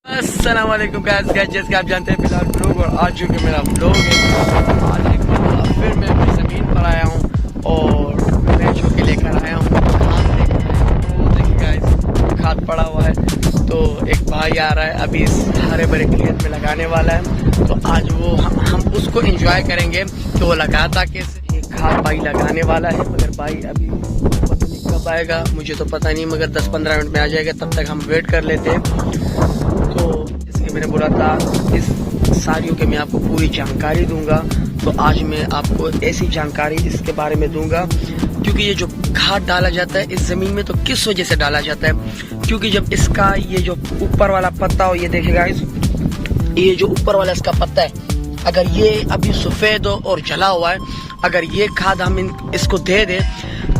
अस्सलाम वालेकुम गाइस, जैसे कि आप जानते हैं फिलहाल ब्लॉग और आज जो कि मेरा ब्लॉग है, आज एक बार फिर मैं अपनी ज़मीन पर आया हूँ और मैचों के लेकर आया हूँ, खाद लेकर आया हूँ। तो देखिए गाइस, खाद पड़ा हुआ है तो एक भाई आ रहा है अभी इस हरे भरे खेत में लगाने वाला है। तो आज वो हम उसको एंजॉय करेंगे कि वो लगाता कैसे। ये खाद भाई लगाने वाला है, मगर भाई अभी पता नहीं कब आएगा, मुझे तो पता नहीं, मगर 10-15 मिनट में आ जाएगा। तब तक हम वेट कर लेते हैं। तो इसलिए मैंने बोला था इस सारियों के मैं आपको पूरी जानकारी दूंगा। तो आज मैं आपको ऐसी जानकारी इसके बारे में दूंगा, क्योंकि ये जो खाद डाला जाता है इस जमीन में तो किस वजह से डाला जाता है, क्योंकि जब इसका ये जो ऊपर वाला पत्ता हो, ये देखेगा ये जो ऊपर वाला इसका पत्ता है, अगर ये अभी सफेद हो और जला हुआ है, अगर ये खाद हम इसको दे दें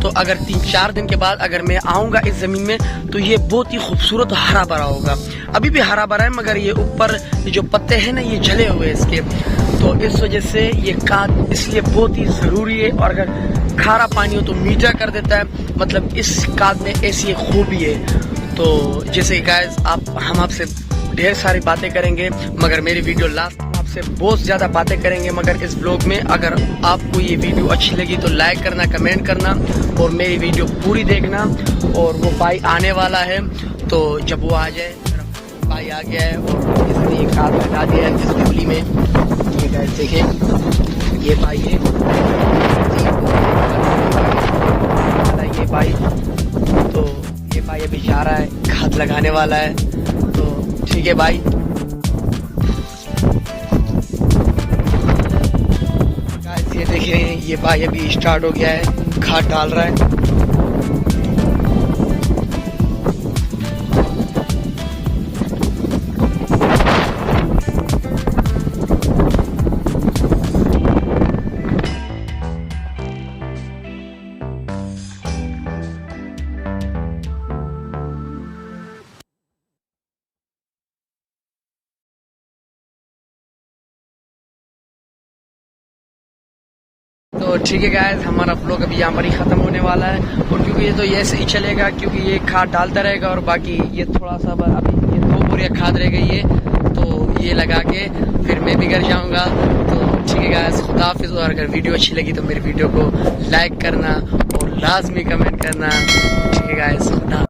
तो अगर 3-4 दिन के बाद अगर मैं आऊँगा इस ज़मीन में तो ये बहुत ही खूबसूरत हरा भरा होगा। अभी भी हरा भरा है, मगर ये ऊपर जो पत्ते हैं ना, ये जले हुए हैं इसके। तो इस वजह से ये खाद इसलिए बहुत ही ज़रूरी है। और अगर खारा पानी हो तो मीठा कर देता है, मतलब इस खाद में ऐसी एक खूबी है। तो जैसे गाइस हम आपसे ढेर सारी बातें करेंगे, मगर मेरी वीडियो लास्ट आपसे बहुत ज़्यादा बातें करेंगे। मगर इस ब्लॉग में अगर आपको ये वीडियो अच्छी लगी तो लाइक करना, कमेंट करना और मेरी वीडियो पूरी देखना। और वो भाई आने वाला है, तो जब वो आ जाए, भाई आ गया है और इसने ये खाद लगा दिया है इस बिजली में। ये गाइस देखिए, ये भाई है, ये भाई, तो ये भाई अभी जा रहा है, खाद लगाने वाला है। तो ठीक है भाई, ये देखिए ये भाई अभी स्टार्ट हो गया है, खाद डाल रहा है। तो ठीक है गाइस, हमारा ब्लॉग अभी यहाँ पर ही ख़त्म होने वाला है। और क्योंकि ये तो ऐसे ही चलेगा, क्योंकि ये खाद डालता रहेगा और बाकी ये थोड़ा सा अभी ये 2 बोरियाँ खाद रह गई है, तो ये लगा के फिर मैं भी घर जाऊँगा। तो ठीक है गाइस, खुदा हाफिज़। और अगर वीडियो अच्छी लगी तो मेरी वीडियो को लाइक करना और लाजमी कमेंट करना। ठीक है गाइस, खुदा।